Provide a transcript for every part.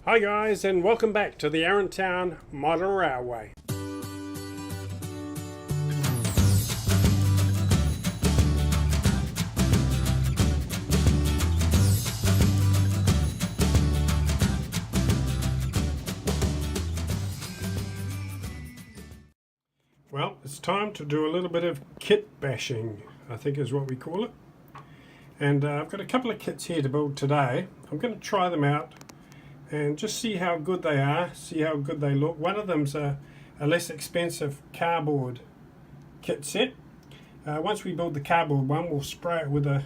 Hi guys, and welcome back to the Arrowtown Model Railway. Well, it's time to do a little bit of kit bashing, I think is what we call it. And I've got a couple of kits here to build today. I'm going to try them out and just see how good they are, see how good they look. One of them's a less expensive cardboard kit set. Once we build the cardboard one, we'll spray it with a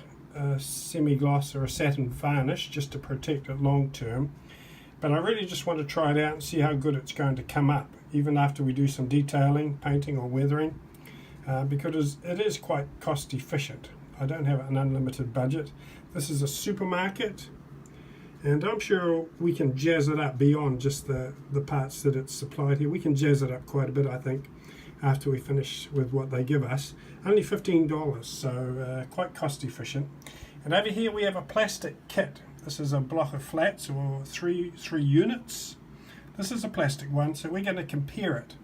semi-gloss or a satin varnish just to protect it long term. But I really just want to try it out and see how good it's going to come up, even after we do some detailing, painting or weathering, because it is quite cost efficient. I don't have an unlimited budget. This is a supermarket, and I'm sure we can jazz it up beyond just the parts that it's supplied here. We can jazz it up quite a bit, I think, after we finish with what they give us. Only $15, so quite cost efficient. And over here we have a plastic kit. This is a block of flats, or three units. This is a plastic one, so we're going to compare it.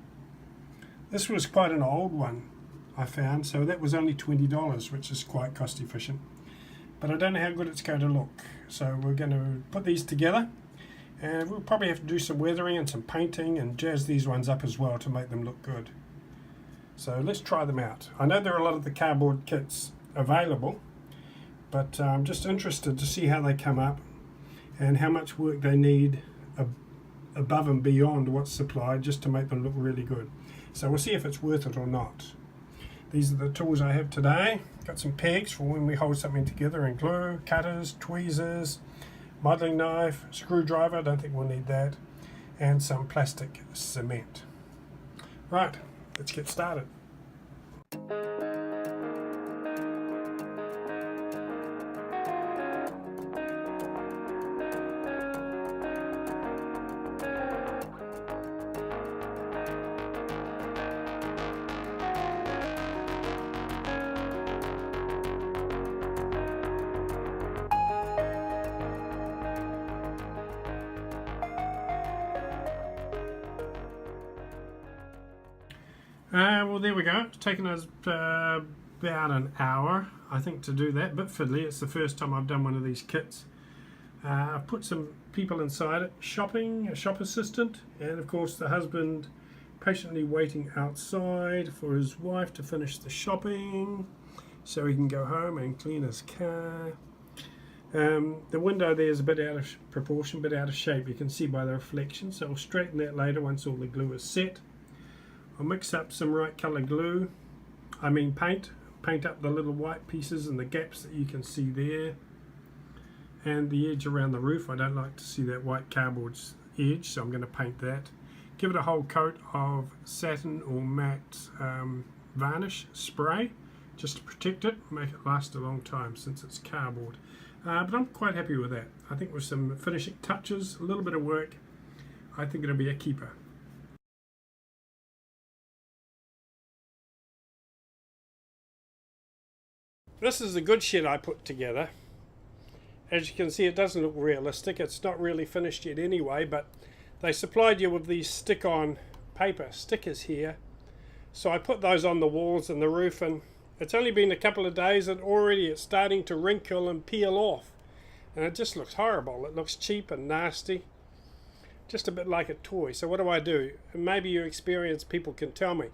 This was quite an old one, I found, so that was only $20, which is quite cost efficient. But I don't know how good it's going to look. So we're going to put these together, and we'll probably have to do some weathering and some painting and jazz these ones up as well to make them look good. So let's try them out. I know there are a lot of the cardboard kits available, but I'm just interested to see how they come up and how much work they need above and beyond what's supplied just to make them look really good. So we'll see if it's worth it or not. These are the tools I have today. Got some pegs for when we hold something together, and glue, cutters, tweezers, modelling knife, screwdriver, I don't think we'll need that, and some plastic cement. Right, let's get started. Well, there we go. It's taken us about an hour, I think, to do that. A bit fiddly. It's the first time I've done one of these kits. I've put some people inside it, shopping, a shop assistant, and of course the husband patiently waiting outside for his wife to finish the shopping so he can go home and clean his car. The window there is a bit out of proportion, a bit out of shape. You can see by the reflection, so I'll straighten that later once all the glue is set. I'll mix up some right colour glue, paint up the little white pieces and the gaps that you can see there, and the edge around the roof. I don't like to see that white cardboard edge, so I'm going to paint that. Give it a whole coat of satin or matte varnish spray just to protect it, make it last a long time since it's cardboard. But I'm quite happy with that. I think with some finishing touches, a little bit of work, I think it'll be a keeper. This is the good shed I put together. As you can see, it doesn't look realistic. It's not really finished yet anyway, but they supplied you with these stick-on paper stickers here. So I put those on the walls and the roof, and it's only been a couple of days and already it's starting to wrinkle and peel off. And it just looks horrible. It looks cheap and nasty. Just a bit like a toy. So what do? Maybe you experienced people can tell me.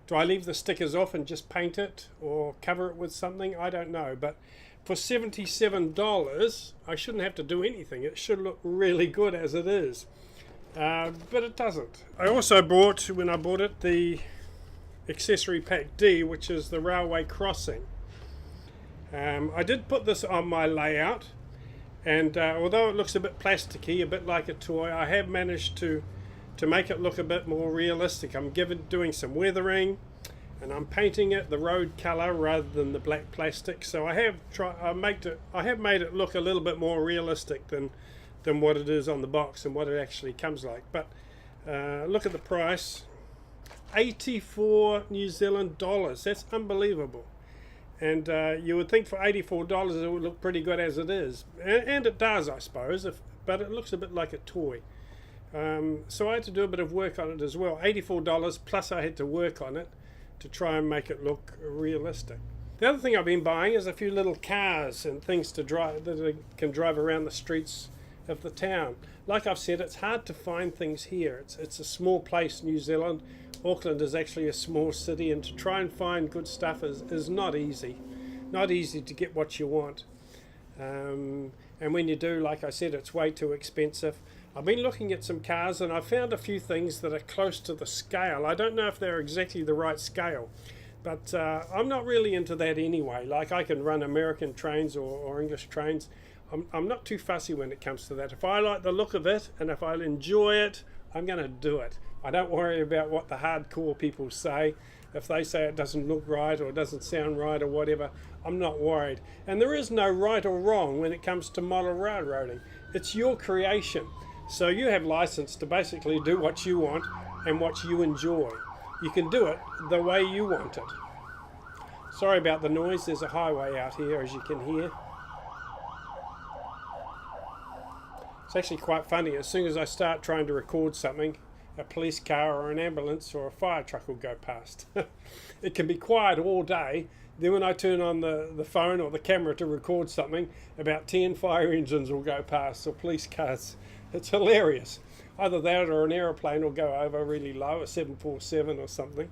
Do I leave the stickers off and just paint it or cover it with something? I don't know. But for $77, I shouldn't have to do anything. It should look really good as it is. But it doesn't. I also bought, when I bought it, the accessory pack D, which is the railway crossing. I did put this on my layout, and although it looks a bit plasticky, a bit like a toy, I have managed to make it look a bit more realistic. I'm doing some weathering, and I'm painting it the road color rather than the black plastic. So I have made it look a little bit more realistic than what it is on the box and what it actually comes like. But look at the price, 84 New Zealand dollars. That's unbelievable. And you would think for $84 it would look pretty good as it is, and it does, I suppose, but it looks a bit like a toy. So I had to do a bit of work on it as well. $84 plus I had to work on it to try and make it look realistic. The other thing I've been buying is a few little cars and things to drive that I can drive around the streets of the town. Like I've said, it's hard to find things here. It's a small place, New Zealand. Auckland is actually a small city, and to try and find good stuff is not easy. Not easy to get what you want. And when you do, like I said, it's way too expensive. I've been looking at some cars and I found a few things that are close to the scale. I don't know if they're exactly the right scale, but I'm not really into that anyway. Like, I can run American trains or English trains. I'm not too fussy when it comes to that. If I like the look of it and if I enjoy it, I'm going to do it. I don't worry about what the hardcore people say. If they say it doesn't look right or doesn't sound right or whatever, I'm not worried. And there is no right or wrong when it comes to model railroading. It's your creation. So you have license to basically do what you want and what you enjoy. You can do it the way you want it. Sorry about the noise. There's a highway out here, as you can hear. It's actually quite funny. As soon as I start trying to record something, a police car or an ambulance or a fire truck will go past. It can be quiet all day. Then when I turn on the phone or the camera to record something, about 10 fire engines will go past, or police cars. It's hilarious. Either that or an aeroplane will go over really low, a 747 or something.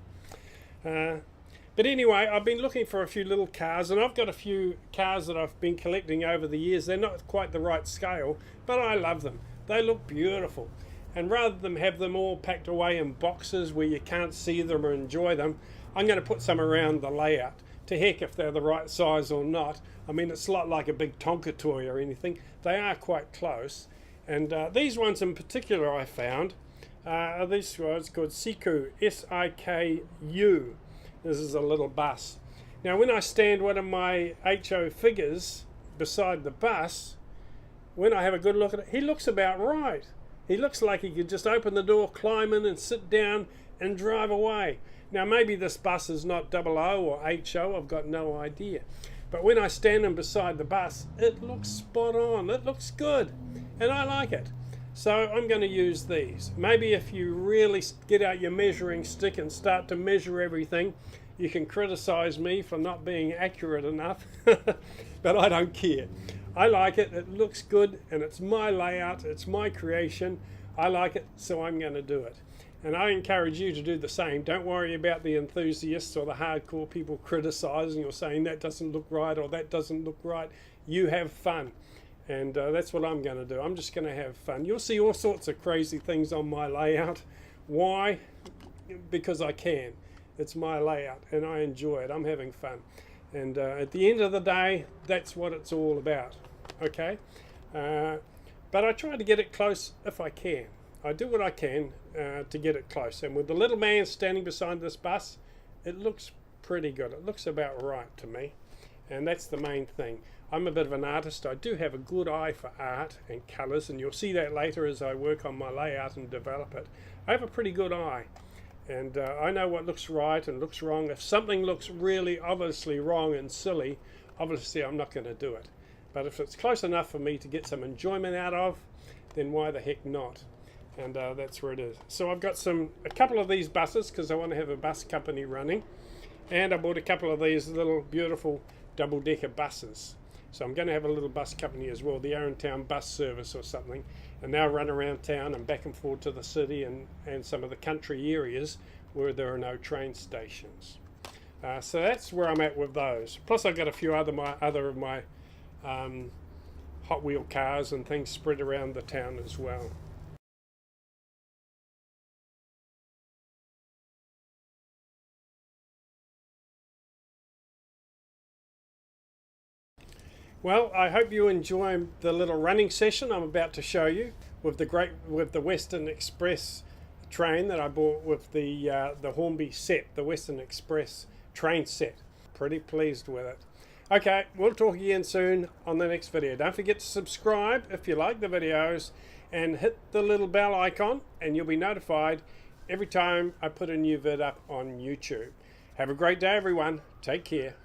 But anyway, I've been looking for a few little cars, and I've got a few cars that I've been collecting over the years. They're not quite the right scale, but I love them. They look beautiful. And rather than have them all packed away in boxes where you can't see them or enjoy them, I'm going to put some around the layout. To heck if they're the right size or not. I mean, it's not like a big Tonka toy or anything. They are quite close. And these ones in particular I found are these ones called Siku, S-I-K-U. This is a little bus. Now when I stand one of my HO figures beside the bus, when I have a good look at it, he looks about right. He looks like he could just open the door, climb in and sit down and drive away. Now maybe this bus is not 00 or HO, I've got no idea. But when I stand in beside the bus, it looks spot on, it looks good, and I like it. So I'm going to use these. Maybe if you really get out your measuring stick and start to measure everything, you can criticize me for not being accurate enough, but I don't care. I like it, it looks good, and it's my layout, it's my creation. I like it, so I'm going to do it. And I encourage you to do the same. Don't worry about the enthusiasts or the hardcore people criticizing or saying that doesn't look right or that doesn't look right. You have fun. And that's what I'm going to do. I'm just going to have fun. You'll see all sorts of crazy things on my layout. Why? Because I can. It's my layout and I enjoy it. I'm having fun. And at the end of the day, that's what it's all about. Okay? But I try to get it close if I can. I do what I can to get it close. And with the little man standing beside this bus, it looks pretty good. It looks about right to me. And that's the main thing. I'm a bit of an artist. I do have a good eye for art and colours, and you'll see that later as I work on my layout and develop it. I have a pretty good eye. And I know what looks right and looks wrong. If something looks really obviously wrong and silly, obviously I'm not going to do it. But if it's close enough for me to get some enjoyment out of, then why the heck not? And that's where it is. So I've got a couple of these buses because I want to have a bus company running, and I bought a couple of these little beautiful double-decker buses. So I'm going to have a little bus company as well, the Arrowtown Bus Service or something, and they'll run around town and back and forth to the city and some of the country areas where there are no train stations. So that's where I'm at with those. Plus I've got a few other of my Hot Wheel cars and things spread around the town as well. Well, I hope you enjoy the little running session I'm about to show you with the Western Express train that I bought with the Hornby set, the Western Express train set. Pretty pleased with it. Okay, we'll talk again soon on the next video. Don't forget to subscribe if you like the videos and hit the little bell icon and you'll be notified every time I put a new vid up on YouTube. Have a great day everyone. Take care.